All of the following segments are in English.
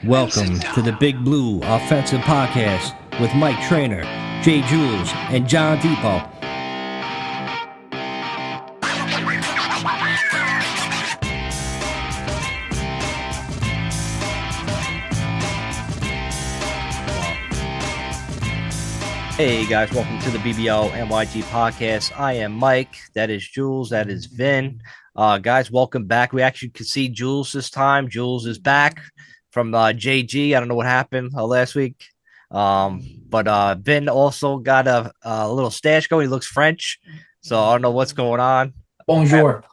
Welcome to the Big Blue Offensive Podcast with Mike Trainer, Jay Jules, and John Depot. Hey guys, welcome to the BBL NYG Podcast. I am Mike. That is Jules. That is Vin. Guys, welcome back. We actually could see Jules this time. Jules is back from JG. I don't know what happened last week. But Vin also got a little stash going. He looks French, so I don't know what's going on. Bonjour.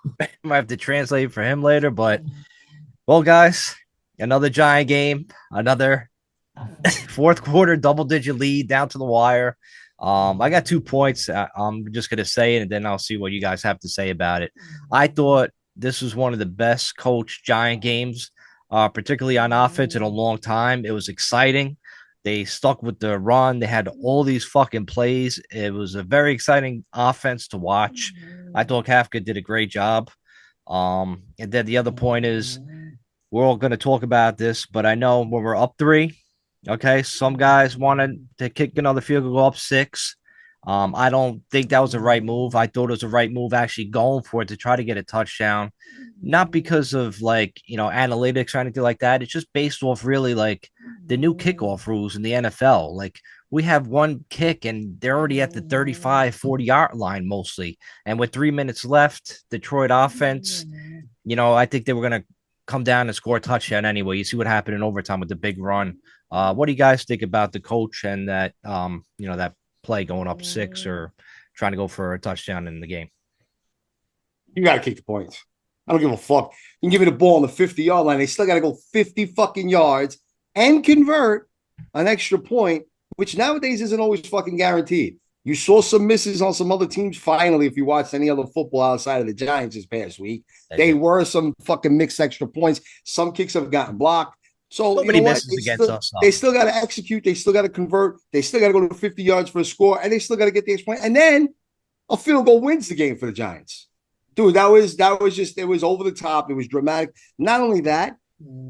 Might have to translate for him later. But, well, guys, another Giant game. Another fourth quarter double-digit lead down to the wire. I got 2 points. I'm just going to say it, and then I'll see what you guys have to say about it. I thought this was one of the best coached Giant games, particularly on offense, in a long time. It was exciting. They stuck with the run. They had all these fucking plays. It was a very exciting offense to watch. I thought Kafka did a great job. And then the other point is we're all going to talk about this, but I know when we're up 3, okay, some guys wanted to kick another field goal, go up 6. I don't think that was the right move. I thought it was the right move actually going for it to try to get a touchdown, not because of analytics or anything like that. It's just based off really like the new kickoff rules in the NFL. Like we have one kick and they're already at the 35, 40-yard line mostly. And with 3 minutes left, Detroit offense, I think they were going to come down and score a touchdown anyway. You see what happened in overtime with the big run. What do you guys think about the coach and that, that play going up 6 or trying to go for a touchdown in the game? You got to kick the points. I don't give a fuck. You can give me the ball on the 50-yard line. They still got to go 50 fucking yards and convert an extra point, which nowadays isn't always fucking guaranteed. You saw some misses on some other teams. Finally, if you watched any other football outside of the Giants this past week, they were some fucking mixed extra points. Some kicks have gotten blocked. So nobody misses against us. They still got to execute. They still got to convert. They still got to go to 50 yards for a score, and they still got to get the extra point. And then a field goal wins the game for the Giants. Dude, that was just, it was over the top. It was dramatic. Not only that,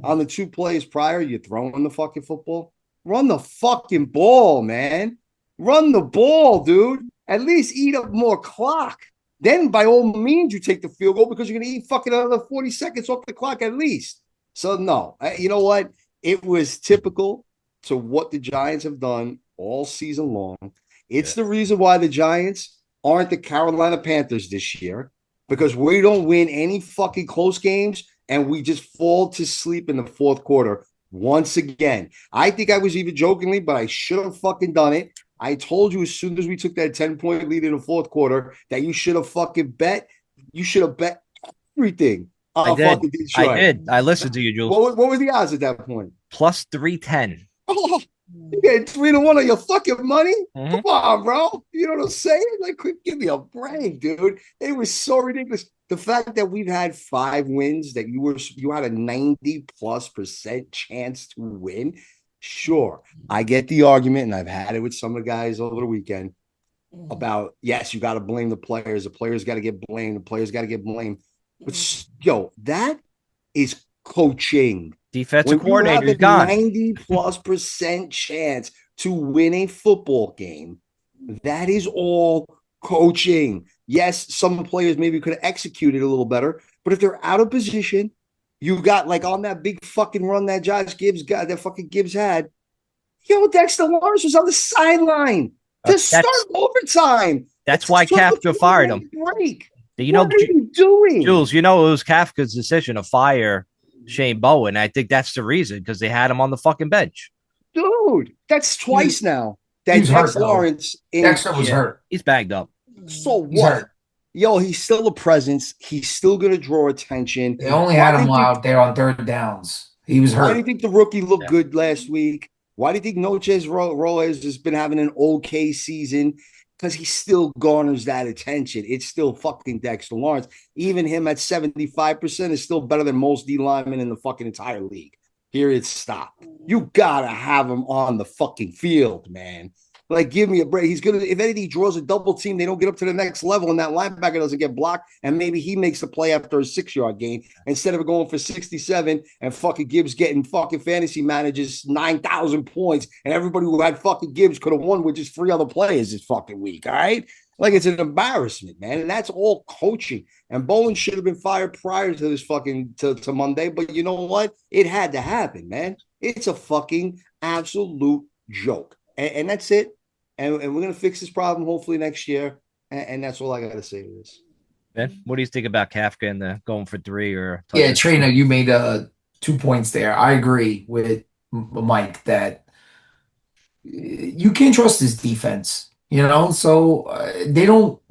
on the 2 plays prior, you're throwing the fucking football. Run the fucking ball, man. Run the ball, dude. At least eat up more clock. Then, by all means, you take the field goal because you're going to eat fucking another 40 seconds off the clock at least. So, no. You know what? It was typical to what the Giants have done all season long. It's the reason why the Giants aren't the Carolina Panthers this year, because we don't win any fucking close games and we just fall to sleep in the fourth quarter once again. I think I was even jokingly, but I should have fucking done it. I told you as soon as we took that 10-point lead in the fourth quarter that you should have fucking bet. You should have bet everything. I did. I listened to you, Jules. What were the odds at that point? Plus 310. Oh, you get 3-1 on your fucking money? Mm-hmm. Come on, bro. You know what I'm saying? Like, give me a break, dude. It was so ridiculous. The fact that we've had 5 wins, that you had a 90+% chance to win. Sure, I get the argument, and I've had it with some of the guys over the weekend about, yes, you got to blame the players. The players got to get blamed. The players got to get blamed. But, that is coaching. Defensive coordinator is gone. 90+% chance to win a football game. That is all coaching. Yes, some players maybe could have executed a little better, but if they're out of position, you got like on that big fucking run that Josh Gibbs got, that fucking Gibbs had. Dexter Lawrence was on the sideline to start overtime. That's why Kafka fired him. Break. What are you doing? Jules, it was Kafka's decision to fire Shane Bowen. I think that's the reason, because they had him on the fucking bench. Dude, that's twice now. That Dexter Lawrence. Dexter was hurt. He's bagged up. So what? He's still a presence. He's still going to draw attention. They only had him out there on third downs. He was hurt. Why do you think the rookie looked good last week? Why do you think Noches Robles has been having an okay season? Because he still garners that attention. It's still fucking Dexter Lawrence. Even him at 75% is still better than most D linemen in the fucking entire league. Period. Stop. You got to have him on the fucking field, man. Like, give me a break. He's gonna, if anything, he draws a double team. They don't get up to the next level, and that linebacker doesn't get blocked, and maybe he makes the play after a 6 yard gain instead of going for 67 and fucking Gibbs getting fucking fantasy managers 9,000 points, and everybody who had fucking Gibbs could have won with just 3 other players this fucking week. All right. Like, it's an embarrassment, man. And that's all coaching. And Bowen should have been fired prior to this fucking to Monday. But you know what? It had to happen, man. It's a fucking absolute joke. And that's it. And we're going to fix this problem hopefully next year. And that's all I got to say to this. Ben, what do you think about Kafka and the going for 3 or Yeah, Trainer, you made 2 points there. I agree with Mike that you can't trust his defense, so they don't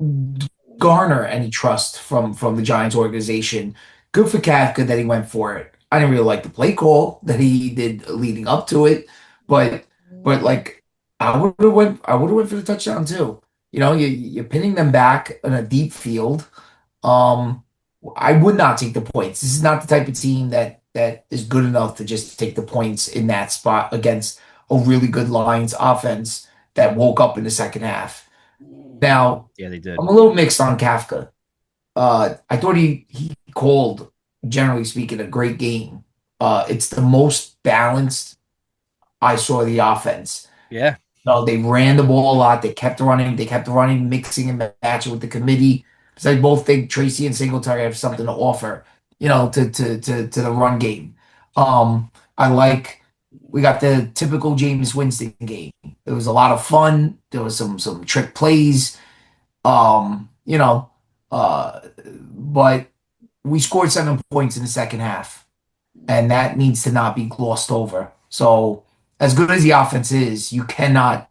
garner any trust from the Giants organization. Good for Kafka that he went for it. I didn't really like the play call that he did leading up to it, but like I would have went for the touchdown too. You're pinning them back in a deep field. Um, I would not take the points. This is not the type of team that is good enough to just take the points in that spot against a really good Lions offense that woke up in the second half. Now, yeah, they did. I'm a little mixed on Kafka. I thought he called, generally speaking, a great game. It's the most balanced I saw the offense. Yeah. No, they ran the ball a lot. They kept running. They kept running, mixing and matching with the committee. Because I both think Tracy and Singletary have something to offer, to the run game. I like we got the typical Jameis Winston game. It was a lot of fun. There was some trick plays. Um, you know, but we scored 7 points in the second half, and that needs to not be glossed over. So as good as the offense is, you can't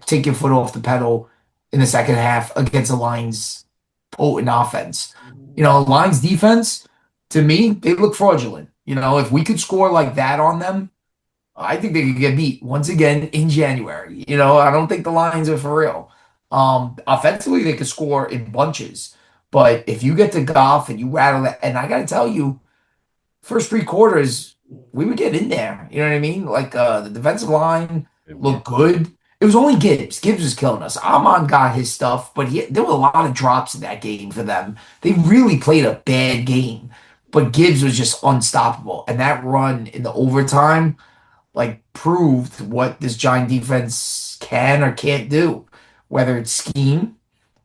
take your foot off the pedal in the second half against the Lions' potent offense. Lions defense, to me, they look fraudulent. If we could score like that on them, I think they could get beat once again in January. I don't think the Lions are for real. Offensively, they could score in bunches. But if you get to Goff and you rattle that, and I got to tell you, first 3 quarters, we would get in there. You know what I mean? Like the defensive line looked good. It was only Gibbs. Gibbs was killing us. Amon got his stuff, but there were a lot of drops in that game for them. They really played a bad game, but Gibbs was just unstoppable. And that run in the overtime, proved what this Giant defense can or can't do, whether it's scheme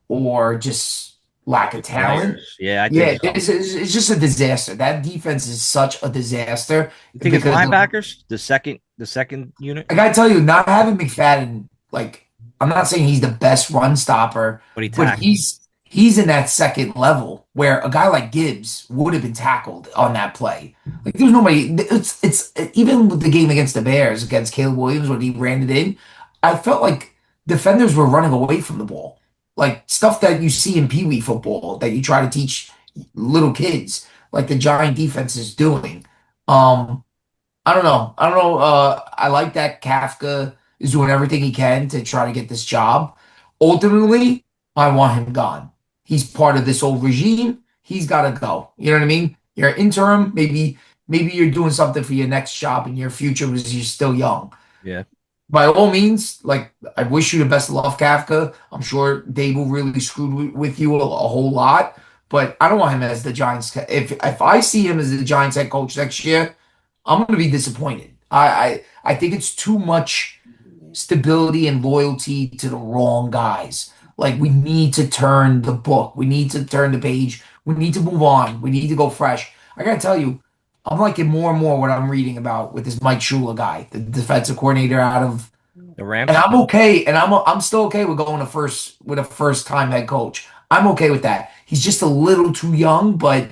or just lack of talent. Yeah, I Yeah, think it's just a disaster. That defense is such a disaster. you think it's linebackers, the second unit, I gotta tell you, not having McFadden, I'm not saying he's the best run stopper, but but he's in that second level where a guy like Gibbs would have been tackled on that play. There's nobody. It's even with the game against the Bears against Caleb Williams when he ran it in, I felt like defenders were running away from the ball, like stuff that you see in Pee Wee football that you try to teach little kids, like the Giant defense is doing. I don't know. I like that Kafka is doing everything he can to try to get this job. Ultimately, I want him gone. He's part of this old regime. He's got to go. You know what I mean? You're interim. Maybe you're doing something for your next job in your future because you're still young. Yeah. By all means, I wish you the best of luck, Kafka. I'm sure Dable really screwed with you a whole lot, but I don't want him as the Giants. If I see him as the Giants head coach next year, I'm going to be disappointed. I think it's too much stability and loyalty to the wrong guys. We need to turn the book. We need to turn the page. We need to move on. We need to go fresh. I got to tell you, I'm liking more and more what I'm reading about with this Mike Shula guy, the defensive coordinator out of the Rams. And I'm okay, and I'm still okay with going with a first time head coach. I'm okay with that. He's just a little too young, but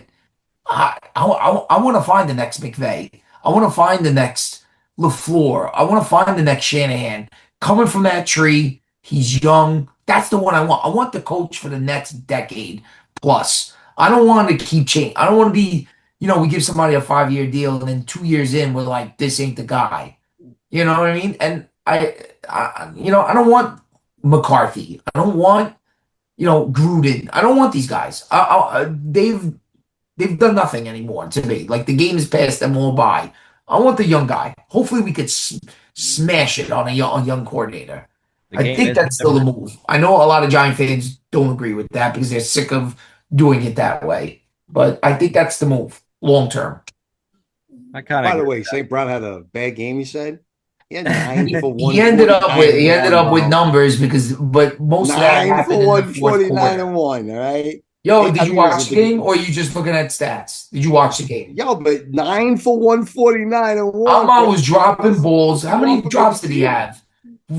I want to find the next McVay. I want to find the next LaFleur. I want to find the next Shanahan. Coming from that tree, he's young. That's the one I want. I want the coach for the next decade plus. I don't want to keep changing. I don't want to be, we give somebody a 5-year deal and then 2 years in, we're like, this ain't the guy. You know what I mean? And I don't want McCarthy. I don't want, Gruden. I don't want these guys. They've done nothing anymore to me. The game has passed them all by. I want the young guy. Hopefully we could smash it on a young coordinator. The I game think is that's still the different. move. I know a lot of Giant fans don't agree with that because they're sick of doing it that way. But I think that's the move long term. I kind of By the agree way, with St. Brown had a bad game, you said? He had nine that. for He ended up 149 with and one, bro. numbers because, but most of that Nine happened for in the fourth 149 quarter. and one, all right? Yo, did I you mean, watch listen, the game or are you just looking at stats? Did you watch the game? yo, but nine for 149 and one, Amon bro. was dropping balls. What do How you many want from the drops did he receiver? have?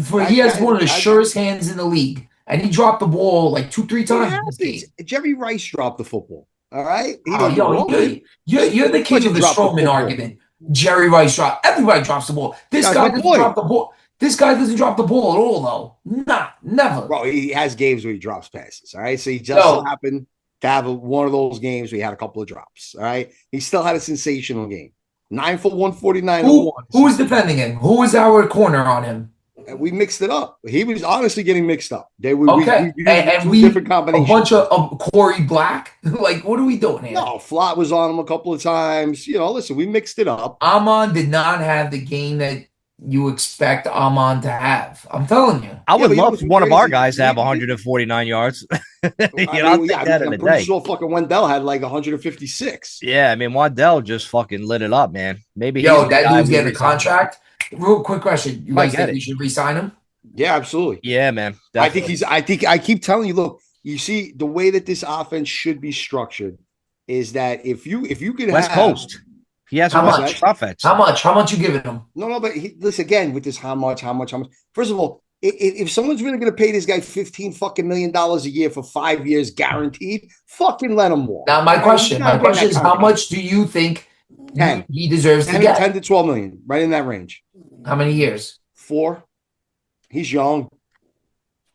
For he That has guy, one of the that, surest hands in the league, and he dropped the ball like two, three it times in this happens. game. Jerry Rice dropped the football, all right? He Oh, didn't do yo, all of it. you're the king Bunch of of the dropped the Strowman football. argument. Jerry Rice drop. Everybody drops the ball. This That's guy my doesn't point. drop the ball. This guy doesn't drop the ball at all, though. Not never. Bro, he has games where he drops passes, all right? So he just so Yo, happened to have one of those games where he had a couple of drops, all right? He still had a sensational game. Nine for 149 and one. who is defending him? Who is our corner on him? And we mixed it up. He was honestly getting mixed up. We Okay, used and two different we a combinations. bunch of Corey Black. Like, what are we doing here? No, Flott was on him a couple of times. Listen, we mixed it up. Amon did not have the game that you expect Amon to have. I'm telling you. I Yeah, would but you know love what's for one of our crazy? guys to have 149 yards. I'll take that in I'm a pretty day. sure fucking Wendell had like 156. Yeah, I mean, Waddell just fucking lit it up, man. Maybe he's Yo, the that guy dude's we getting a resign. contract. Real quick question. You Might guys get think it. we should re-sign him? Yeah, absolutely. Yeah, man, I think definitely. I keep telling you, look, you see the way that this offense should be structured is that if you could West have Coast. He has a How what's West that? Coast much? offense. How much you giving him? No, but listen again with this how much. First of all, if someone's really going to pay this guy 15 fucking $1 million a year for 5 years guaranteed, fucking let him walk. Now, All right, he's my not getting question that is, how contract. much do you think 10, he deserves to 10, get? 10 to 12 million, right in that range. How many years? 4. He's young.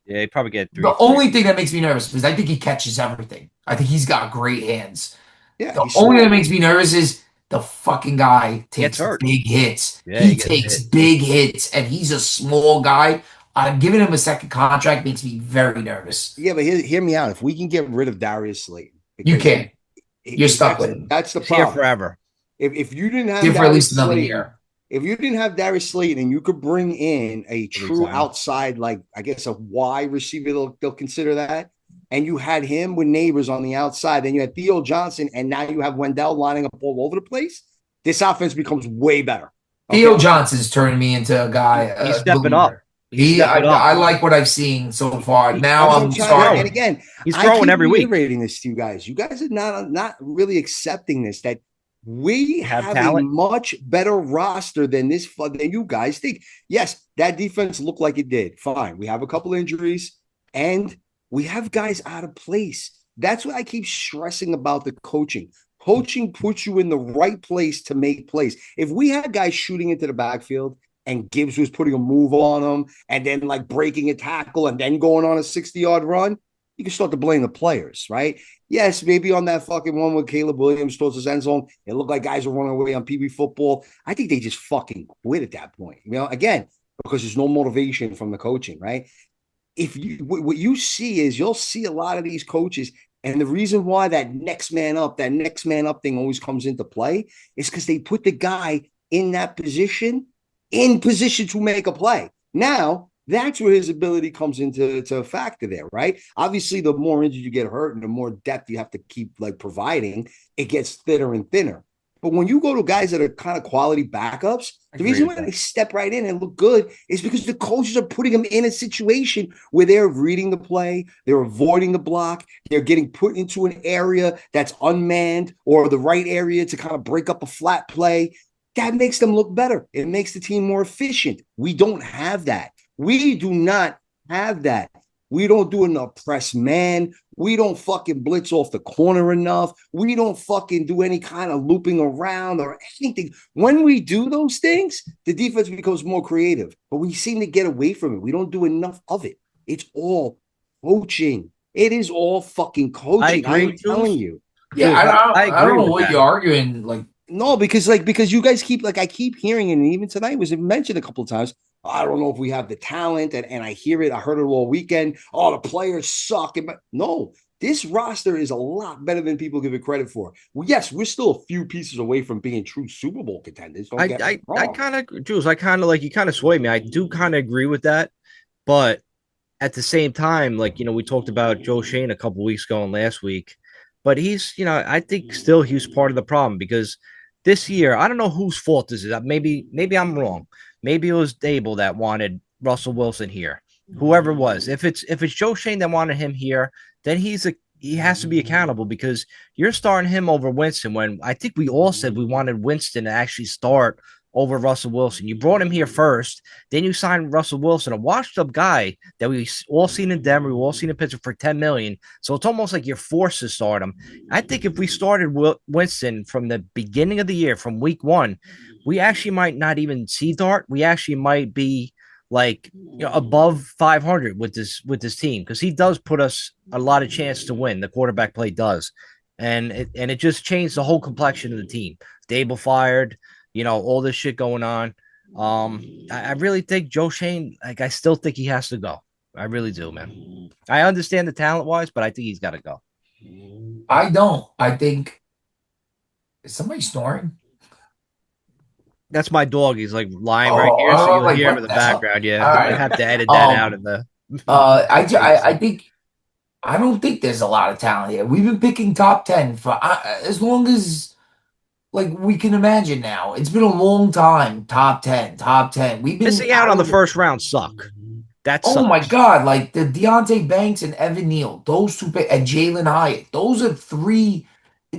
Yeah, he'd probably get The 3. only thing that makes me nervous is I think he catches everything. I think he's got great hands. Yeah, The he's only thing that small. makes me nervous is the fucking guy Gets takes hurt. big hits. Yeah, He he gets takes hit. big hits, and he's a small guy. Giving him a second contract makes me very nervous. Yeah, but hear me out. If we can get rid of Darius Slayton, You because can't. You're stuck that's with him. that's the He's here problem. forever. If you didn't have Here for at Darius least another Slayton, year. if you didn't have Darius Slayton and you could bring in a true Resign. outside, like I guess a wide receiver, they'll consider that. And you had him with neighbors on the outside, then you had Theo Johnson, and now you have Wendell lining up all over the place. This offense becomes way better. Theo Johnson's turning me into a guy. He's stepping up. I like what I've seen so far. Now That's what I'm trying. starting. And again, He's I throwing keep every week. reiterating this to you guys. You guys are not really accepting this. That we Have have talent. a much better roster than than you guys think. Yes, that defense looked like it did. Fine. We have a couple injuries and we have guys out of place. That's what I keep stressing about the coaching. Coaching puts you in the right place to make plays. If we had guys shooting into the backfield and Gibbs was putting a move on them and then like breaking a tackle and then going on a 60-yard run, you can start to blame the players, right? Yes, maybe on that fucking one with Caleb Williams towards his end zone, it looked like guys were running away on PB football. I think they just fucking quit at that point. Again, because there's no motivation from the coaching, right? What you see is you'll see a lot of these coaches, and the reason why that next man up thing always comes into play is because they put the guy in that position, to make a play. Now, that's where his ability comes into a factor there, right? Obviously, the more injured you get hurt and the more depth you have to keep like providing, it gets thinner and thinner. But when you go to guys that are kind of quality backups, the reason why they step right in and look good is because the coaches are putting them in a situation where they're reading the play, they're avoiding the block, they're getting put into an area that's unmanned or the right area to kind of break up a flat play. That makes them look better. It makes the team more efficient. We don't have that. We do not have that. We don't do enough press man. We don't fucking blitz off the corner enough. We don't fucking do any kind of looping around or anything. When we do those things, the defense becomes more creative, but we seem to get away from it. We don't do enough of it. It's all coaching. It is all fucking coaching. I'm telling you. Yeah, I agree don't know with what that. you're arguing. Like, No, because you guys keep I keep hearing it, and even tonight was mentioned a couple of times. I don't know if we have the talent, and I hear it. I heard it all weekend. Oh, the players suck. No, This roster is a lot better than people give it credit for. Well, yes, we're still a few pieces away from being true Super Bowl contenders. Don't get me I wrong. kind of, Jules, I kind of like you kind of sway me. I do kind of agree with that, but at the same time, like, we talked about Joe Shane a couple weeks ago and last week, but he's, I think still he was part of the problem because this year, I don't know whose fault this is. Maybe I'm wrong. Maybe it was Dable that wanted Russell Wilson here. Whoever it was. If it's Joe Shane that wanted him here, then he has to be accountable because you're starting him over Winston when I think we all said we wanted Winston to actually start over Russell Wilson. You brought him here first, then you signed Russell Wilson, a washed-up guy that we all seen in Denver, we all seen in Pittsburgh for $10 million. So it's almost like you're forced to start him. I think if we started Winston from the beginning of the year, from week one, we actually might not even see Dart. We actually might be like above 500 with this team because he does put us a lot of chance to win. The quarterback play does, and it just changed the whole complexion of the team. Dable fired, all this shit going on. I really think Joe Shane, like, I still think he has to go. I really do, man. I understand the talent wise, but I think he's got to go. I don't. I think is somebody snoring? That's my dog. He's like lying right Oh, here, so I'm you'll like, hear him in what the the hell? background. Yeah, All I right. have to edit that out in the. I think I don't think there's a lot of talent here. We've been picking top 10 for as long as like we can imagine now. It's been a long time. Top 10, top 10. We've been Missing out on the first round suck. That Oh my sucks. God, like the Deontay Banks and Evan Neal, those two, and Jalen Hyatt, those are three.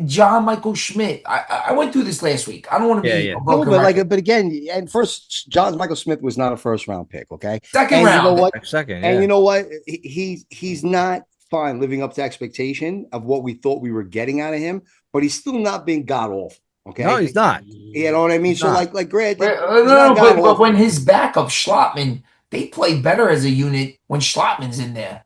John Michael Schmidt. I went through this last week. I don't want to Yeah, be yeah. a No, broken but record. but again, and first, John Michael Smith was not a first round pick, okay? Second And you know round. what? Second, And yeah. you know what? He's not fine living up to expectation of what we thought we were getting out of him, but he's still not being god awful, No, okay? he's not. You know what I mean? He's So not. granted, No, he's not no, god but when awful. his backup Schlotman, they play better as a unit when Schlotman's in there.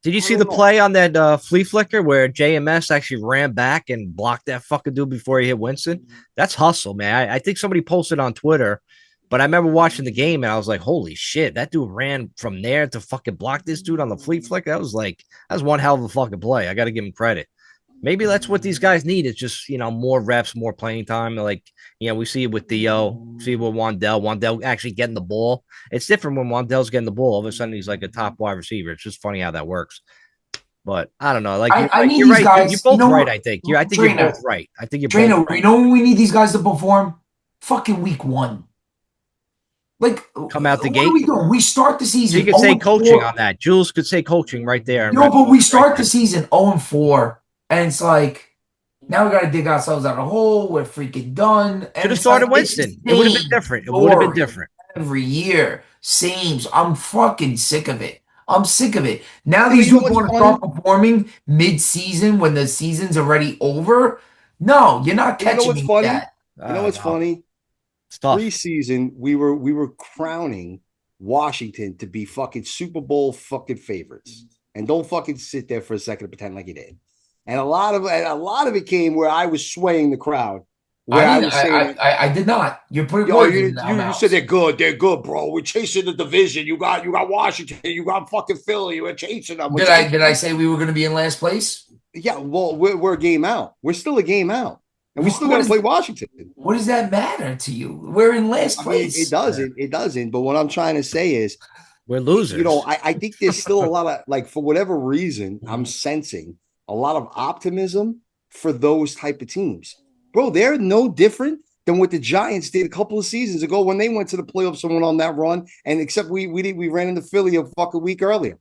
Did you I see the don't know. play on that flea flicker where JMS actually ran back and blocked that fucking dude before he hit Winston? That's hustle, man. I think somebody posted on Twitter, but I remember watching the game and I was like, holy shit, that dude ran from there to fucking block this dude on the flea flicker. That was one hell of a fucking play. I got to give him credit. Maybe that's what these guys need. It's just, more reps, more playing time. Like, we see it with Theo, see it with Wandell. Wandell actually getting the ball. It's different when Wandell's getting the ball. All of a sudden, he's like a top wide receiver. It's just funny how that works. But I don't know. Like, I need you're these right. You're guys. You both know right. what, I think. I think you're both trainer, right. I think you're both trainer. You right. know when we need these guys to perform? Fucking week one. Like, Come out the what are gate. we doing? We start the So you season could say 0 coaching 4. on that. Jules could say coaching right there. And But we right start the there. season 0-4, and it's like now we got to dig ourselves out of a hole. We're freaking done, Should and have it's like started it's the Winston. It would have been same different. It would have been story different. every year. Same. I'm fucking sick of it. I'm sick of it. Now But these you know dudes what's want to funny? start performing mid-season when the season's already over. No, you're not But you know catching what's me with funny? that. You know I what's don't know. funny? It's tough. Preseason, we were crowning Washington to be fucking Super Bowl fucking favorites. And don't fucking sit there for a second to pretend like you did. And a lot of it came where I was swaying the crowd, I where I didn't. was saying, I did not. You're putting yo, words you in our you said mouths. they're good, bro. We're chasing the division. You got Washington, you got fucking Philly. We're chasing them. We're chasing Did I them. say we were going to be in last place? Yeah, well, we're a game out. We're still a game out, and we still got What to is play Washington. what does that matter to you? We're in last I mean, it place. doesn't. It doesn't. But what I'm trying to say is, We're losers. I think there's still a lot of, like, for whatever reason, I'm sensing a lot of optimism for those type of teams. Bro, they're no different than what the Giants did a couple of seasons ago when they went to the playoffs and went on that run. And except we ran into Philly a fucking week earlier.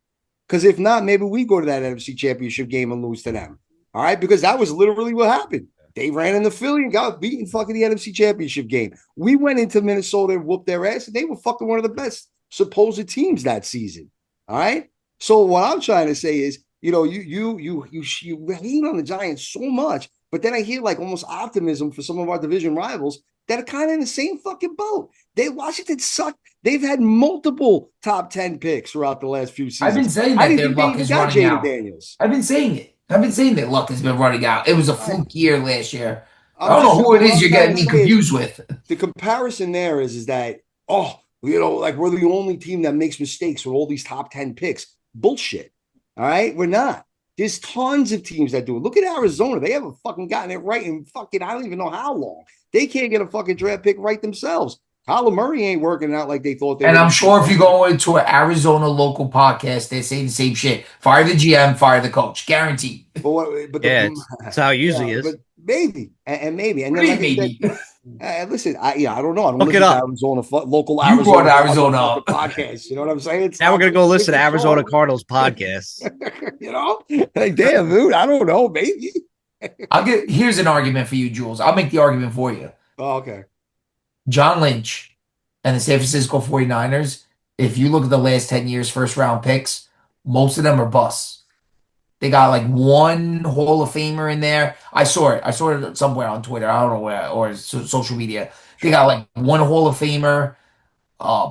Because if not, maybe we go to that NFC Championship game and lose to them. All right, because that was literally what happened. They ran into Philly and got beaten fucking the NFC Championship game. We went into Minnesota and whooped their ass, and they were fucking one of the best supposed teams that season. All right. So what I'm trying to say is, you hate on the Giants so much, but then I hear like almost optimism for some of our division rivals that are kind of in the same fucking boat. Washington sucked. They've had multiple top 10 picks throughout the last few I've been seasons. saying I that didn't their think they luck even is got running Jaden out. Daniels. I've been saying it. I've been saying that luck has been running out. It was a All right. fluke year last year. I I'm don't know just who it what is I'm you're trying getting to me say is confused with. the comparison there is that, like we're the only team that makes mistakes with all these top 10 picks. Bullshit. All right, we're not. There's tons of teams that do it. Look at Arizona. They haven't fucking gotten it right in fucking, I don't even know how long. They can't get a fucking draft pick right themselves. Kyler Murray ain't working out like they thought they And were I'm going sure if you to. go into an Arizona local podcast, they say the same shit. Fire the GM, fire the coach. Guaranteed. But Yeah, it's how it usually but is. maybe and maybe and What then do you like I said, mean, maybe? listen, I don't know. I don't Look it listen to up. Arizona local You brought Arizona Cardinal Arizona fucking up. podcast. You know what I'm saying? It's Now we're not gonna go listen to for Arizona sure. Cardinals podcasts. You know, like damn, dude. I don't know. Maybe. Here's an argument for you, Jules. I'll make the argument for you. Oh, okay. John Lynch and the San Francisco 49ers, if you look at the last 10 years, first round picks, most of them are busts. They got like one Hall of Famer in there. I saw it. I saw it somewhere on Twitter. I don't know where, or social media. They got like one Hall of Famer,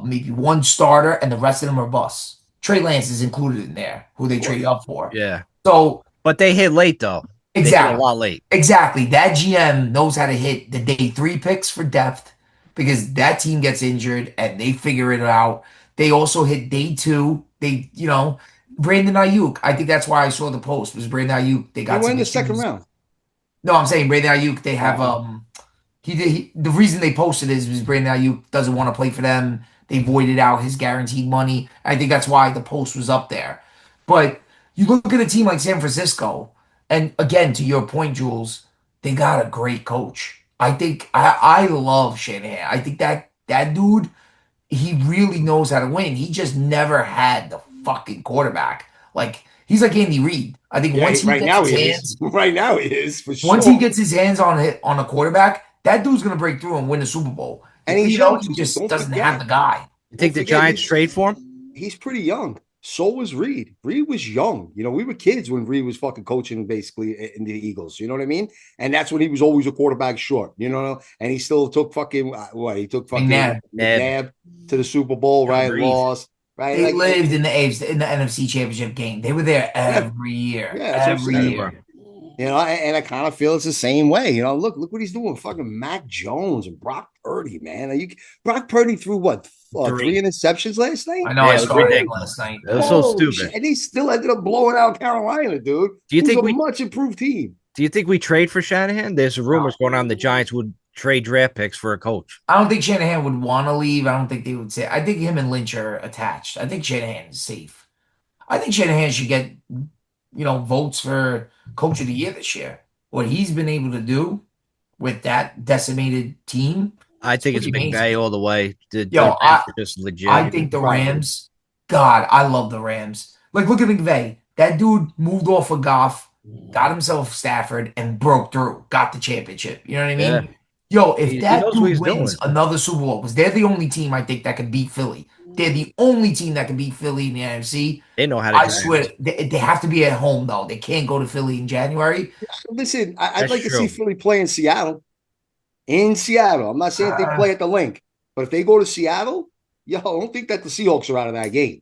maybe one starter, and the rest of them are busts. Trey Lance is included in there, who they Of course. trade up for. Yeah, So but they hit late though. They hit a exactly. lot late. Exactly. That GM knows how to hit the day 3 picks for depth because that team gets injured and they figure it out. They also hit day 2. Brandon Ayuk. I think that's why I saw the post was Brandon Ayuk. They He got went some in the second issues. round. No, I'm saying Brandon Ayuk. They have Oh, the reason they posted is because Brandon Ayuk doesn't want to play for them. They voided out his guaranteed money. I think that's why the post was up there. But you look at a team like San Francisco, and again, to your point, Jules, they got a great coach. I think I love Shanahan. I think that dude, he really knows how to win. He just never had the fucking quarterback. Like he's like Andy Reid. I think yeah. once he Right gets now his he is. hands Right now he is for once he sure. gets his hands on a quarterback, that dude's gonna break through and win the Super Bowl. And he's young He too. just doesn't have the guy. You Don't think the forget, Giants trade for him? he's pretty young. So was Reed. Reed was young. You know, we were kids when Reed was fucking coaching basically in the Eagles. You know what I mean? And that's when he was always a quarterback short. You know, and he still took fucking what? He took fucking McNabb. McNabb to the Super Bowl, right? Breeze. Lost, right? They Like, lived in the NFC Championship game. They were there yeah, every year. yeah. That's what I'm Every Yeah, they saying. were. year. You know, and I kind of feel it's the same way. You know, look what he's doing. Fucking Mac Jones and Brock Purdy, man. Brock Purdy threw what 3 3. interceptions last night? I know Yeah, I it was saw that ridiculous. last night. It was so Holy stupid. shit. And he still ended up blowing out Carolina, dude. Do you Who's think a we much improved team? do you think we trade for Shanahan? There's rumors going on the Giants would trade draft picks for a coach. I don't think Shanahan would want to leave. I don't think they would say. I think him and Lynch are attached. I think Shanahan is safe. I think Shanahan should get, votes for Coach of the Year this year. What he's been able to do with that decimated team, I think it's pretty amazing. McVay all the way. The Yo, Rams are just legit. I think the Rams. God, I love the Rams. Like, look at McVay. That dude moved off of Goff, got himself Stafford, and broke through. Got the championship. You know what I mean? Yeah. Yo, if He that knows what dude he's wins doing. another Super Bowl, because they're the only team I think that can beat Philly. They're the only team that can beat Philly in the NFC. They know how to I draft. swear, they have to be at home, though. They can't go to Philly in January. Listen, I'd That's like to see true. Philly play in Seattle. In Seattle. I'm not saying if they play at the link, but if they go to Seattle, yo, I don't think that the Seahawks are out of that game.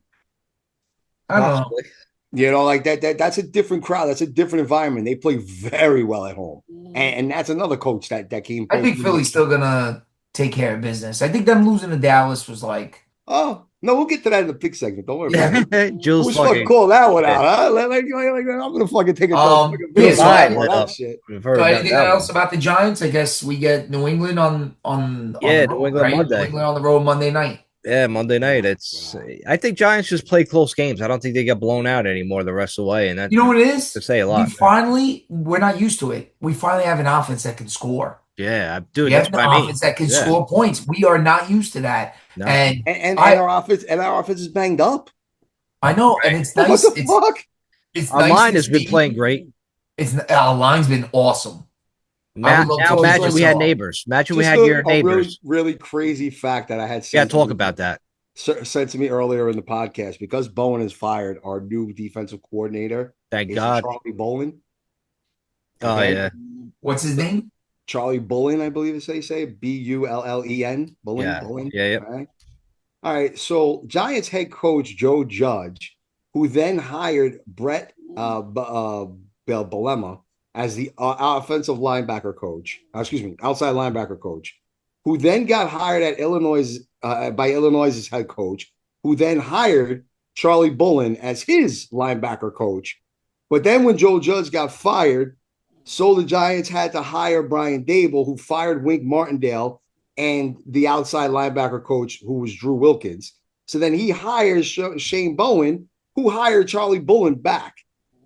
I don't know. Possibly. You know, like that's a different crowd. That's a different environment. They play very well at home. And that's another coach that came. I think Philly's still going to take care of business. I think them losing to Dallas was like, Oh, no, we'll get to that in the pick segment. Don't worry about it. Jules Who's fucking fucking call that one out, huh? I'm gonna fucking take a yeah, so shot I- on that shit. We've heard so about anything that else one. about the Giants? I guess we get New England on Yeah, the New road, England right? Monday. New England on the road Monday night. Yeah, Monday night. I think Giants just play close games. I don't think they get blown out anymore the rest of the way. And that You know what it is? to say a lot. We're not used to it. We finally have an offense that can score. Yeah, dude, We that's have an what I mean. offense that can Yeah. score points. We are not used to that. No. And And I our offense is banged up. I know, and it's What nice. the fuck? It's Our nice line to has been see. playing great. Our line's been awesome. Now, love now to imagine see we had so. neighbors. Imagine we Just had your a really, neighbors. really crazy fact that I had Yeah, sent talk to me- about that. sent to me earlier in the podcast because Bowen is fired. Our new defensive coordinator Thank is God. Charlie Bolin. Oh Okay? yeah, What's his name? Charlie Bullen, I believe is how you say Bullen. Bullen, yeah, Bullen. yeah. All right. All right. So Giants head coach Joe Judge, who then hired Brett Belema as the offensive linebacker coach. Excuse me, outside linebacker coach, who then got hired at Illinois by Illinois' head coach, who then hired Charlie Bullen as his linebacker coach. But then when Joe Judge got fired, so the Giants had to hire Brian Dable, who fired Wink Martindale and the outside linebacker coach, who was Drew Wilkins. So then he hires Shane Bowen, who hired Charlie Bullen back.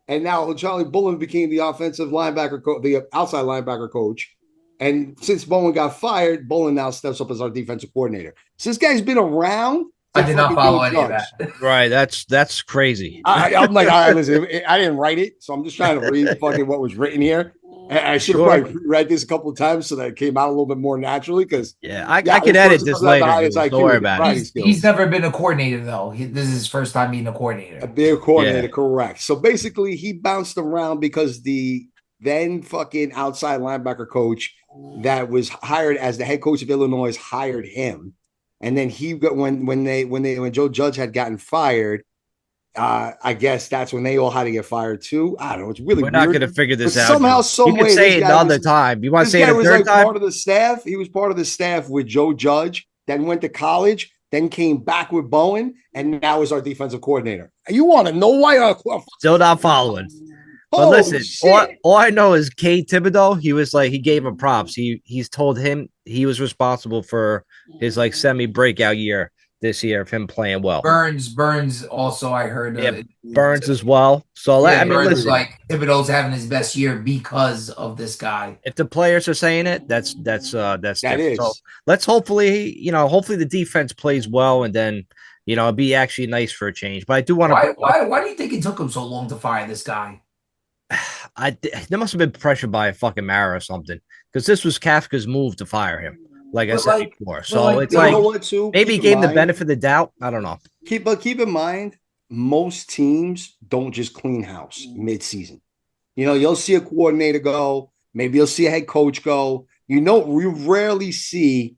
And now Charlie Bullen became the offensive linebacker coach, the outside linebacker coach. And since Bowen got fired, Bullen now steps up as our defensive coordinator. So this guy's been around. I did not follow any of that. Right. That's crazy. I'm like, all right, listen, I didn't write it, so I'm just trying to read fucking what was written here. And I should have probably read this a couple of times so that it came out a little bit more naturally. Because I can edit this later. Don't worry about it. He's never been a coordinator though. This is his first time being a coordinator. Being a coordinator, correct. So basically, he bounced around because the then fucking outside linebacker coach that was hired as the head coach of Illinois hired him. And then he got when Joe Judge had gotten fired, I guess that's when they all had to get fired too. I don't know. It's really we're not going to figure this out. Somehow, some way, you can say it another time. You want to say it a third time? Part of the staff. He was part of the staff with Joe Judge. Then went to college. Then came back with Bowen, and now is our defensive coordinator. You want to know why? Still not following. But listen, all I know is Kate Thibodeau, he was like, he gave him props. He's told him he was responsible for his like semi-breakout year this year of him playing well. Burns also, I heard. Burns as well. So I mean, Burns listen, like Thibodeau's having his best year because of this guy. If the players are saying it, that's is. So let's hopefully the defense plays well, and then it'd be actually nice for a change. But I do want to. Why do you think it took him so long to fire this guy? There must have been pressure by a fucking Mara or something, because this was Kafka's move to fire him, like I said before. So it's like maybe he gave him the benefit of the doubt. I don't know. Keep in mind, most teams don't just clean house mid-season. You'll see a coordinator go, maybe you'll see a head coach go. We rarely see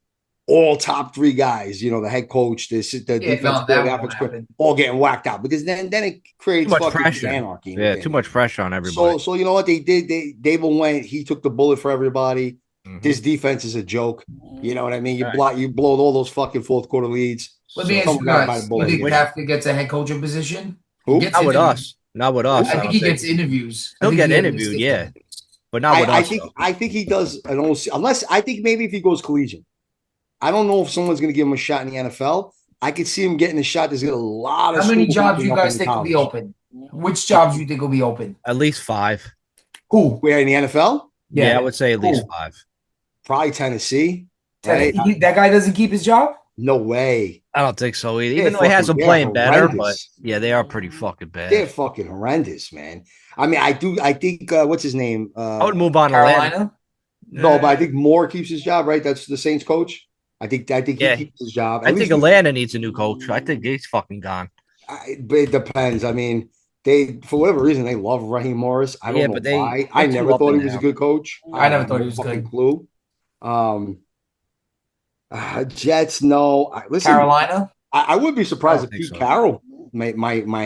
all top three guys, the head coach, the defense coordinator, all getting whacked out, because then it creates fucking pressure. Anarchy. Yeah, too much pressure on everybody. So you know what they did? Dable went, he took the bullet for everybody. Mm-hmm. This defense is a joke. You know what I mean? You blow all those fucking fourth quarter leads. Let me ask you guys, you think Kafka gets a head coaching position? Who? Not with us. Not with us. I think he gets interviews. He'll get interviewed, yeah. But not with us. I think he does, unless I think maybe if he goes collegiate. I don't know if someone's going to give him a shot in the NFL. I could see him getting a shot. There's a lot of. How many jobs you guys think will be open? Which jobs you think will be open? At least 5. Who? Where in the NFL? Yeah, I would say at least 5. Probably Tennessee. Right? That guy doesn't keep his job? No way. I don't think so either. Even though he has them playing better, but yeah, they are pretty fucking bad. They're fucking horrendous, man. I mean, I think what's his name? I would move on to Carolina. No, but I think Moore keeps his job, right? That's the Saints coach. I think he keeps his job. I think Atlanta needs a new coach. I think he's fucking gone. But it depends. I mean, for whatever reason, they love Raheem Morris. I don't know why. I never thought he was a good coach. I never thought he was good. Clue. Jets, no. Listen, Carolina. I would be surprised if Pete Carroll might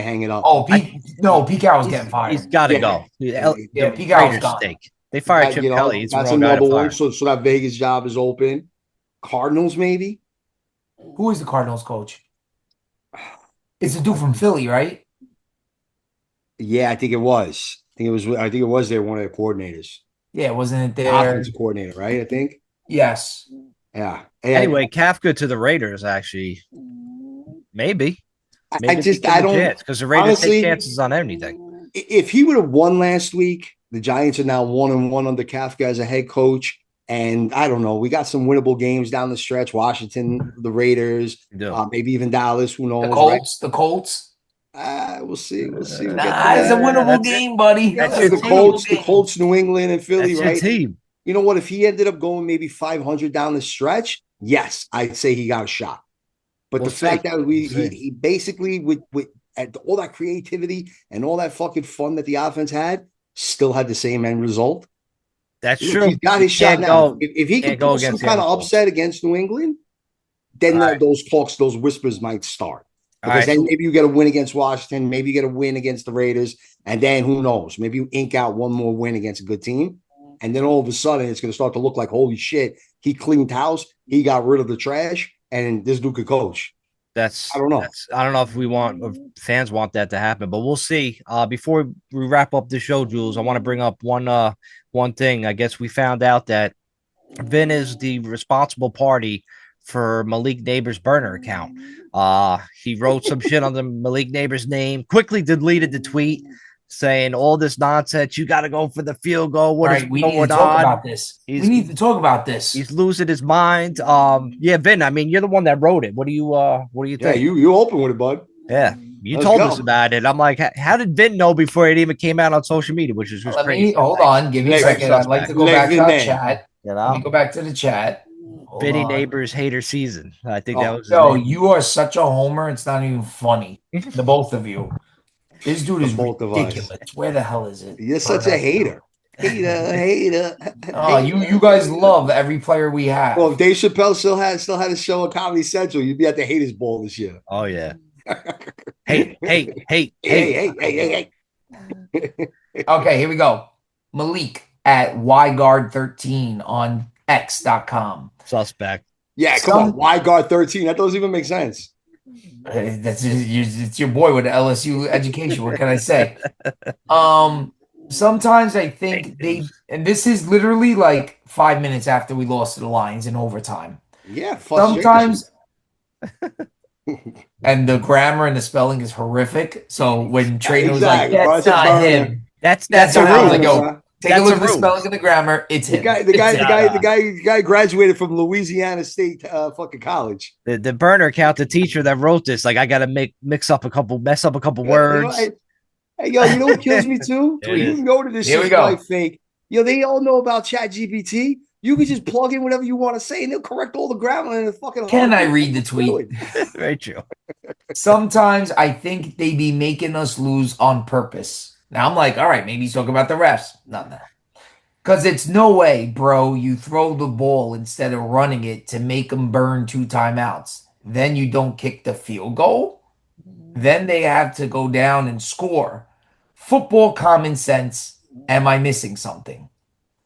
hang it up. Oh, Pete Carroll's getting fired. He's got to go. Yeah, Pete Carroll's gone. They fired Chip Kelly. That's another one. So that Vegas job is open. Cardinals, maybe. Who is the Cardinals coach? It's a dude from Philly, right? Yeah, I think it was. I think it was there, one of the coordinators. Yeah, wasn't it their offensive coordinator, right? I think. Yes. Yeah. Anyway, Kafka to the Raiders, actually. Maybe I don't, because the Raiders take chances on anything. If he would have won last week, the Giants are now 1-1 under Kafka as a head coach. And I don't know. We got some winnable games down the stretch. Washington, the Raiders, maybe even Dallas. Who knows? The Colts. We'll see. It's a winnable game, buddy. That's the Colts, New England, and Philly, right? Team. You know what? If he ended up going maybe 500 down the stretch, yes, I'd say he got a shot. But the fact that he basically with all that creativity and all that fucking fun that the offense had, still had the same end result. That's true. He's got his shot now. If he could do some kind of upset against New England, then those talks, those whispers might start. Because then maybe you get a win against Washington, maybe you get a win against the Raiders, and then who knows? Maybe you ink out one more win against a good team, and then all of a sudden it's going to start to look like, holy shit, he cleaned house, he got rid of the trash, and this dude could coach. I don't know. I don't know if we want if fans want that to happen, but we'll see. Before we wrap up the show, Jules, I want to bring up one thing. I guess we found out that Vin is the responsible party for Malik Neighbors' burner account. He wrote some shit on the Malik Neighbors' name, quickly deleted the tweet saying all this nonsense. You got to go for the field goal. What All is right, we need to going talk on? about this. We He's need to talk about this. he's losing his mind. Yeah, Vin. I mean, you're the one that wrote it. What do you Yeah, think? you open with it, bud. Yeah, you Let's told us go. about it. I'm like, how did Vin know before it even came out on social media? Which is just Let me crazy. hold on. Give me a Very second. I'd like suspect. to go back to Letting our name. chat. You Let me know, go back to the chat. Hold Vinny on. Neighbors hater season. I think that Oh, was his Yo, name. you are such a homer. It's not even funny. The both of you. This dude the is both of us. ridiculous. Where the hell is it? You're Burn such a account. hater. Hater. Oh, you guys love every player we have. Well, if Dave Chappelle still had a show on Comedy Central, you'd be at the Haters Ball this year. Oh yeah. Hey. Hey. Okay, here we go. Malik at YGuard13 on X.com. Suspect. Yeah, come on. Why guard 13? That doesn't even make sense. It's your boy with the LSU education. What can I say? Sometimes I think and this is literally like 5 minutes after we lost to the Lions in overtime. Yeah, frustration. Sometimes, and the grammar and the spelling is horrific. So when Trainer was like, Exactly, bro. "That's It's a not burner. him," That's that's a when I was ruse. like, "Yo, take a That's look a at the ruse. spelling and the grammar. It's The him." guy graduated from Louisiana State fucking college. The burner account, the teacher that wrote this, like I gotta mess up a couple words. Hey, yo, you know what kills me too? There it You is. know that this Here we shit's go. probably fake. Yo, they all know about ChatGPT. You can just plug in whatever you want to say, and they'll correct all the grammar and the fucking. Can I read the tweet? Very true. Sometimes I think they be making us lose on purpose. Now I'm like, all right, maybe he's talking about the refs. No. Because it's no way, bro, you throw the ball instead of running it to make them burn 2 timeouts. Then you don't kick the field goal. Then they have to go down and score. Football common sense. Am I missing something?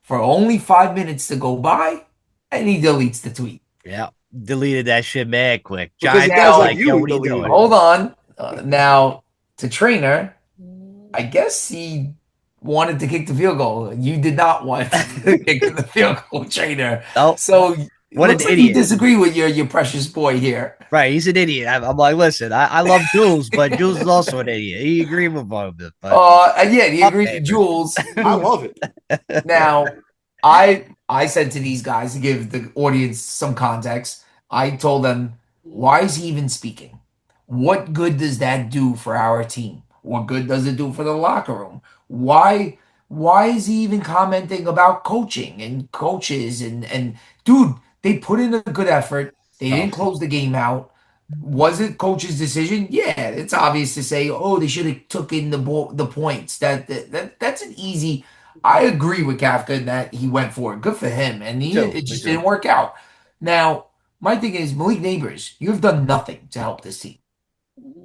For only 5 minutes to go by, and he deletes the tweet. Yeah. Deleted that shit mad quick. Because Giant guys like you, yo, he what are you deleted doing? it. Hold on. Now, to Trainer, I guess he wanted to kick the field goal. You did not want to kick the field goal, Trainer. Oh, So what looks an like you idiot. disagree with your precious boy here. Right, he's an idiot. I'm like, listen, I love Jules, but Jules is also an idiot. He agreed with both of it. But Yeah, he Fuck agreed with Neighbors. Jules. I love it. Now, I said to these guys to give the audience some context. I told them, why is he even speaking? What good does that do for our team? What good does it do for the locker room? Why is he even commenting about coaching and coaches and dude, they put in a good effort. They didn't close the game out. Was it coach's decision? Yeah, it's obvious to say, oh, they should have took in the points. That's an easy. I agree with Kafka in that he went for it. Good for him, and it just didn't work out. Now, my thing is, Malik Neighbors, you have done nothing to help this team.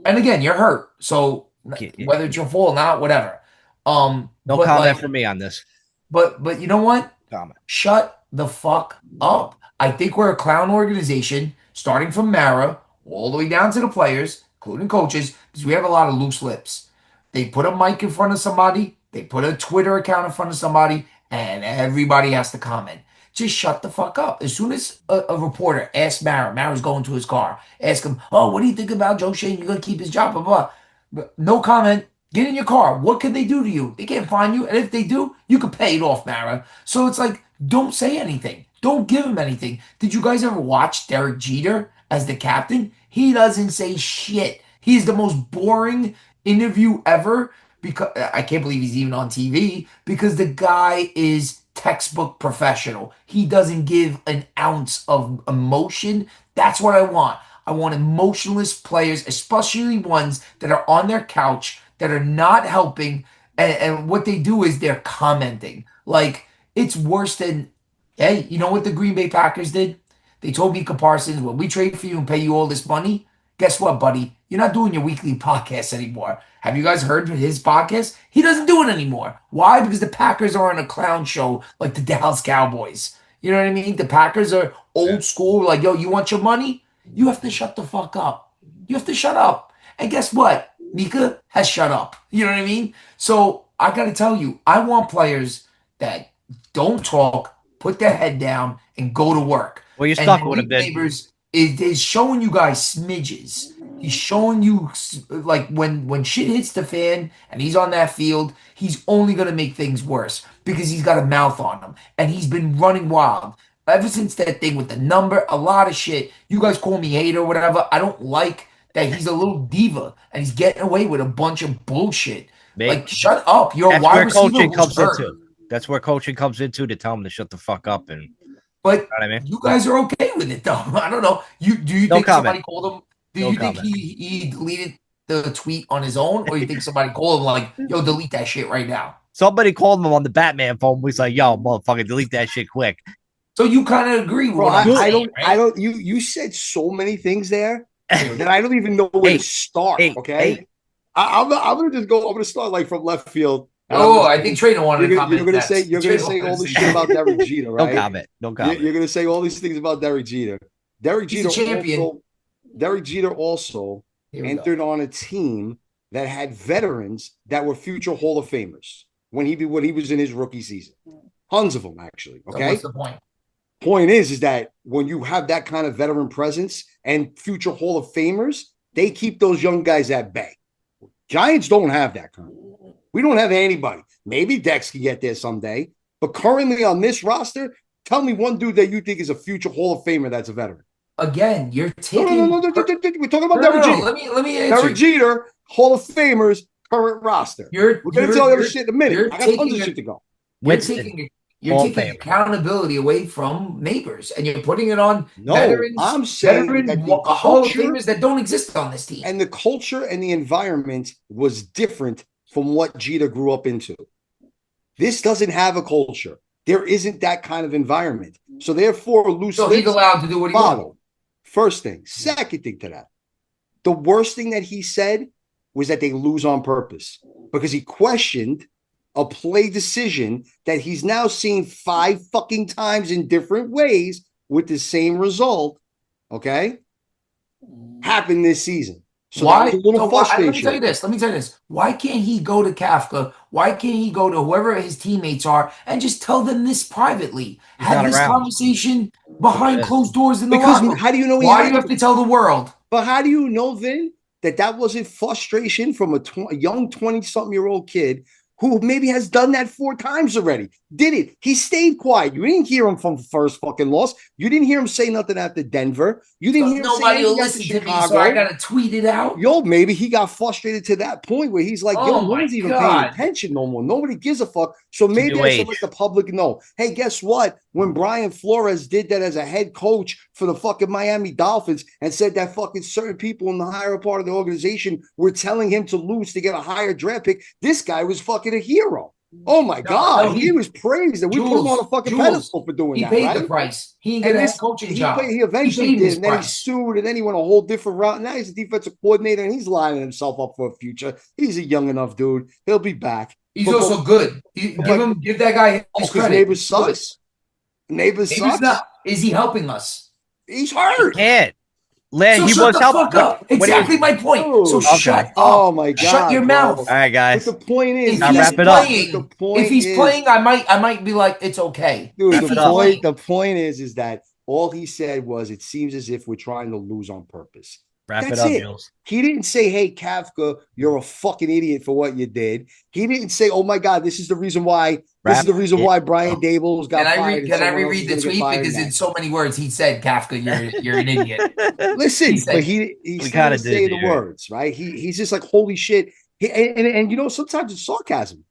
And again, you're hurt, so whether it's your fault or not, whatever. no comment from me on this. But you know what? Comment. Shut the fuck up. I think we're a clown organization, starting from Mara all the way down to the players, including coaches, because we have a lot of loose lips. They put a mic in front of somebody, they put a Twitter account in front of somebody, and everybody has to comment. Just shut the fuck up. As soon as a reporter asks Mara's going to his car, ask him, oh, what do you think about Joe Shane? You're going to keep his job, blah, blah. But no comment. Get in your car. What can they do to you? They can't find you. And if they do, you can pay it off, Mara. So it's like, don't say anything. Don't give him anything. Did you guys ever watch Derek Jeter as the captain? He doesn't say shit. He's the most boring interview ever because I can't believe he's even on TV because the guy is textbook professional. He doesn't give an ounce of emotion. That's what I want. I want emotionless players, especially ones that are on their couch, that are not helping. And what they do is they're commenting. Like, it's worse than, hey, you know what the Green Bay Packers did? They told Mika Parsons, when we trade for you and pay you all this money, guess what, buddy? You're not doing your weekly podcast anymore. Have you guys heard his podcast? He doesn't do it anymore. Why? Because the Packers are on a clown show like the Dallas Cowboys. You know what I mean? The Packers are old school. Like, yo, you want your money? You have to shut the fuck up. You have to shut up. And guess what? Mika has shut up. You know what I mean? So I got to tell you, I want players that don't talk, put their head down, and go to work. Well, you're And stuck with him, Malik then. Neighbors is showing you guys smidges. He's showing you like when shit hits the fan and he's on that field, he's only gonna make things worse because he's got a mouth on him and he's been running wild ever since that thing with the number. A lot of shit. You guys call me hater or whatever. I don't like that he's a little diva and he's getting away with a bunch of bullshit. Mate, Like, shut up. You're a that's wide where receiver coaching who's comes hurt. into. That's where coaching comes into to tell him to shut the fuck up. And you know But what I mean? you guys are okay with it, though. I don't know. Do you No think somebody comment. called him? Do No you think comment. he deleted the tweet on his own, or you think somebody called him like, "Yo, delete that shit right now"? Somebody called him on the Batman phone. He's like, "Yo, motherfucker, delete that shit quick." So you kind of agree with Bro, what I'm I saying, I right? don't. You said so many things there that I don't even know where Hey, to start. hey, Okay, hey. I'm gonna just go. I'm gonna start like from left field. And I'm Oh, gonna I think Trainer wanted to comment next. you're gonna Trainer say wanted all to this say shit about something. Derek Jeter, No right? comment. No comment. You're gonna say all these things about Derek Jeter. Derek He's a Jeter champion. also Here we go. entered on a team that had veterans that were future Hall of Famers when he was in his rookie season. Tons of them, actually. So Okay. what's the point? Point is that when you have that kind of veteran presence and future Hall of Famers, they keep those young guys at bay. Giants don't have that kind. We don't have anybody. Maybe Dex can get there someday, but currently on this roster, tell me one dude that you think is a future Hall of Famer that's a veteran. Again, you're No, no, taking. no, no, no, no, no. We're talking about No, no, Derek no. Jeter. Let me answer. Derek Jeter, Hall of Famers, current roster. We're going to tell you other shit in a minute. I got tons of shit to go. Winston, You're Hall of taking Famer. accountability away from neighbors, and you're putting it on No, veterans. I'm saying veteran that the Hall of culture Famers that don't exist on this team. and the culture and the environment was different from what Jeter grew up into. This doesn't have a culture. There isn't that kind of environment. So therefore, loose So he's allowed to do what he follow. wants. First thing. Second thing to that. The worst thing that he said was that they lose on purpose because he questioned a play decision that he's now seen 5 fucking times in different ways with the same result, okay, happen this season. So Why? that was a little frustration. Let me tell you this. Why can't he go to Kafka? Why can't he go to whoever his teammates are and just tell them this privately? He's Have not this around. conversation behind Yes. closed doors in the Because locker room. how do you know he Why do had you have to? to tell the world? But how do you know then that wasn't frustration from a young 20-something-year-old kid who maybe has done that 4 times already? Did it? He stayed quiet. You didn't hear him from the first fucking loss. You didn't hear him say nothing after Denver. You didn't hear him say Nobody will anything after listen to me, Chicago. so I gotta tweet it out. Yo, maybe he got frustrated to that point where he's like, yo, Oh no my one's even paying God. attention no more. Nobody gives a fuck. So maybe new I should age. let the public know. Hey, guess what? When Brian Flores did that as a head coach for the fucking Miami Dolphins and said that fucking certain people in the higher part of the organization were telling him to lose to get a higher draft pick, this guy was fucking a hero. Oh my God. He was praised and we put him on a fucking pedestal for doing that. He paid right? the price. He didn't get a head coaching job. He eventually paid did, his and then he price. sued, and then he went a whole different route. Now he's a defensive coordinator, and he's lining himself up for a future. He's a young enough dude; he'll be back. He's also good. Give that guy his credit. Neighbors sucks. Neighbors sucks. Not. Is he helping us? He's hurt. He can't. He shut was the fuck up. Exactly my point. So shut up. Oh my God. Shut your mouth. All right, guys. But the point is, now wrap it up. If he's playing, I might be like, it's okay. Dude, the point is that all he said was, it seems as if we're trying to lose on purpose. Wrap That's it up, it. Jules. He didn't say, hey, Kafka, you're a fucking idiot for what you did. He didn't say, oh my God, this is the reason why Brian Daboll's got fired. Can I reread the tweet? Because in so many words, he said, Kafka, you're an idiot. Listen, but he kind of say the words, right? He's just like, holy shit. And you know, sometimes it's sarcasm.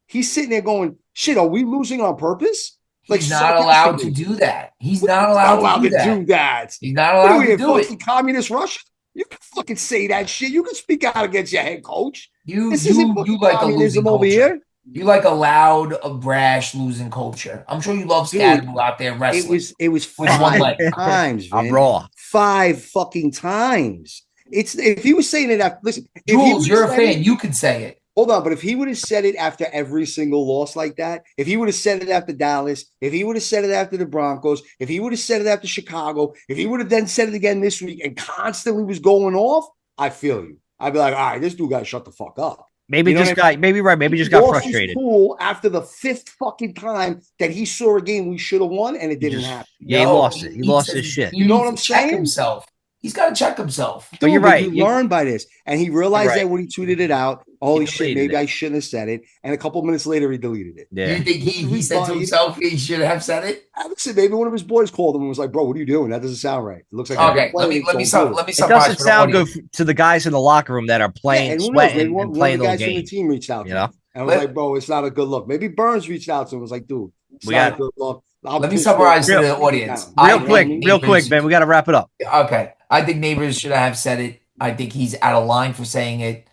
He's sitting there going, shit, are we losing on purpose? Like, he's not allowed to do that. He's not allowed to do that. He's not allowed to do it. Communist Russia? You can fucking say that shit. You can speak out against your head coach. You like a losing culture. Over here. You like a loud, brash losing culture. I'm sure you love Scatterbull out there wrestling. It was 5 times, Vin. I'm raw. 5 fucking times. If he was saying it after, listen, Jules, you're a fan. You could say it. Hold on, but if he would have said it after every single loss like that, if he would have said it after Dallas, if he would have said it after the Broncos, if he would have said it after Chicago, if he would have then said it again this week and constantly was going off, I feel you. I'd be like, all right, this dude got to shut the fuck up. Maybe You know just what I mean? got maybe right. Maybe just He got lost his frustrated. cool after the 5th fucking time that he saw a game we should have won, and it He didn't just happen. yeah, he No, lost it. He lost his shit. he You know needs what to I'm check saying? himself. He's got to check himself. But you're Dude, right. you You, learn by this. And he you're realized right. that when he tweeted it out, holy shit, deleted maybe it. I shouldn't have said it. And a couple minutes later, he deleted it. Yeah. You think he said to himself he should have said it? Listen, maybe one of his boys called him and was like, bro, what are you doing? That doesn't sound right. It looks like Okay, you're playing, don't do it. let me It summarize doesn't for the sound good audience. to the guys in the locker room that are Yeah, playing, and who knows? Maybe sweating, and one of playing the the guys from the game. team reached out You to know, him. And I was like, bro, it's not a good look. Maybe Burns reached out to him and was like, dude, it's we not got a good look. I'm Let me pissed summarize off. to real, the audience. Down. I real You know what I quick, mean? real quick, Neighbors. man. We got to wrap it up. Okay, I think Neighbors should have said it. I think he's out of line for saying it.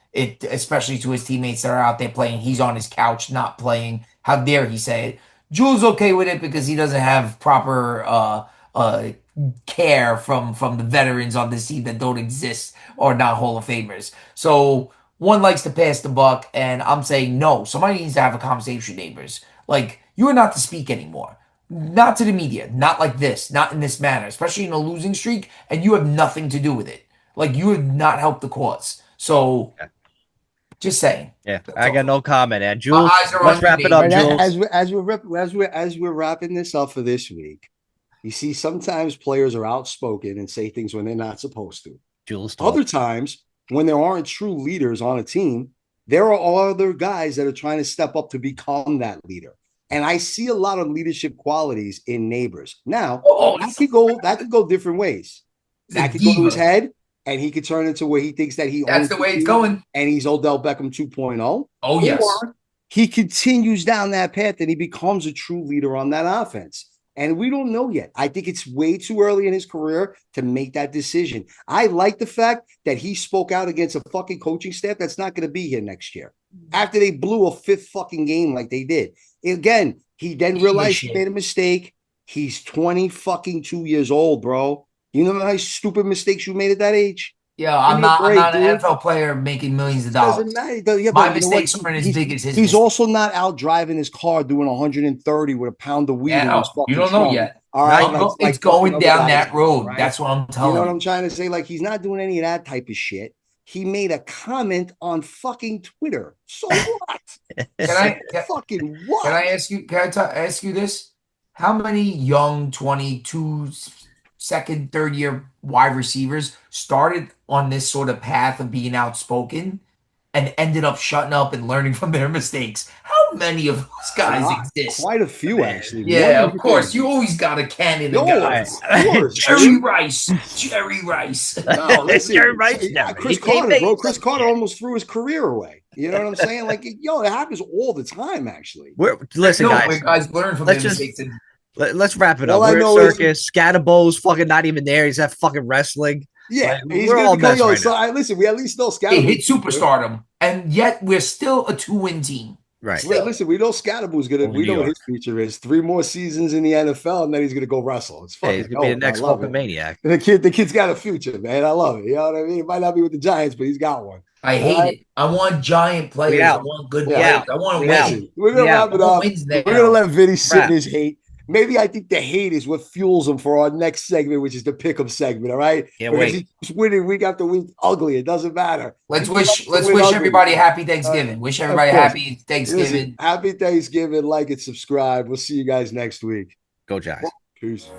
Especially to his teammates that are out there playing. He's on his couch, not playing. How dare he say it? Jules okay with it because he doesn't have proper care from the veterans on this team that don't exist or not Hall of Famers. So one likes to pass the buck, and I'm saying no. Somebody needs to have a conversation, Neighbors. Like, you are not to speak anymore. Not to the media, not like this, not in this manner, especially in a losing streak, and you have nothing to do with it. Like, you have not helped the cause. So, just saying. Yeah, That's I all. got no comment, man. My Jules, eyes are let's on you, wrap it up, Right, Neighbors. Jules. as we're wrapping this up for this week, you see, sometimes players are outspoken and say things when they're not supposed to. Jules, talk. Other times, when there aren't true leaders on a team, there are other guys that are trying to step up to become that leader. And I see a lot of leadership qualities in Neighbors. Now, Oh, that could go different ways. he's a That could go to his diva. head, and he could turn into where he thinks that he That's owns the way team, it's going. and he's Odell Beckham 2.0. Oh, yes. Or he continues down that path and he becomes a true leader on that offense. And we don't know yet. I think it's way too early in his career to make that decision. I like the fact that he spoke out against a fucking coaching staff that's not going to be here next year. After they blew a 5th fucking game like they did. Again, he then realized he made a mistake. He's 20 fucking 2 years old, bro. You know how many stupid mistakes you made at that age? Yeah, I'm me a not. break, I'm not an dude. NFL player making millions of Doesn't dollars. matter. Yeah, My but you know what? mistakes aren't as He's, big as his. he's mistakes. also not out driving his car doing 130 with a pound of weed in Yeah, his fucking you don't know trunk. yet. All right, It's fucking going other down guys that do, road. right? That's what I'm You know telling what you. I'm trying to say? Like, he's not doing any of that type of shit. He made a comment on fucking Twitter. So what? Fucking what? Can I ask you? Ask you this? How many young 22 second, third year wide receivers started on this sort of path of being outspoken and ended up shutting up and learning from their mistakes? How many of those guys exist? Quite a few, Man. actually. Yeah, More of than course. think. You always got a cannon Yo, of guys. of course, Jerry dude. Rice. Jerry Rice. No, listen, Jerry Rice never. Chris He came Carter, back, bro. he's Chris like, Carter yeah. almost threw his career away. You know what I'm saying? Like, yo, it happens all the time, actually. Listen, No, guys. when guys learn from Let's their just mistakes. And let's wrap it All up. I We're know at is- circus. Scatterbo's fucking not even there. He's at fucking wrestling. Yeah, Like, he's we're gonna all become messed yo. right So now. listen, we at least know it Scatterbo. hit superstardom, and yet we're still a 2-win team. Right. Listen, we know Scatterbo's gonna. Only We New know what York. his future is. 3 more seasons in the NFL, and then he's gonna go wrestle. It's Yeah, fucking he's gonna be the dope. next I love fucking it. maniac. The kid's got a future, man. I love it. You know what I mean? It might not be with the Giants, but he's got one. I hate it. I want giant players. I out. want good We players. out. I want to We win. out. Listen, we're gonna Yeah. wrap it I want up. wins We're now. gonna let Vinny sit in Wrap. his hate. Maybe I think the hate is what fuels him for our next segment, which is the pick'em segment. All right, Can't because wait. he keeps winning week after week. Ugly. It doesn't matter. Let's He wish loves to let's win wish ugly. everybody happy Thanksgiving. Wish everybody course. happy Thanksgiving. Listen, happy Thanksgiving. Like it, subscribe. We'll see you guys next week. Go Giants. Peace.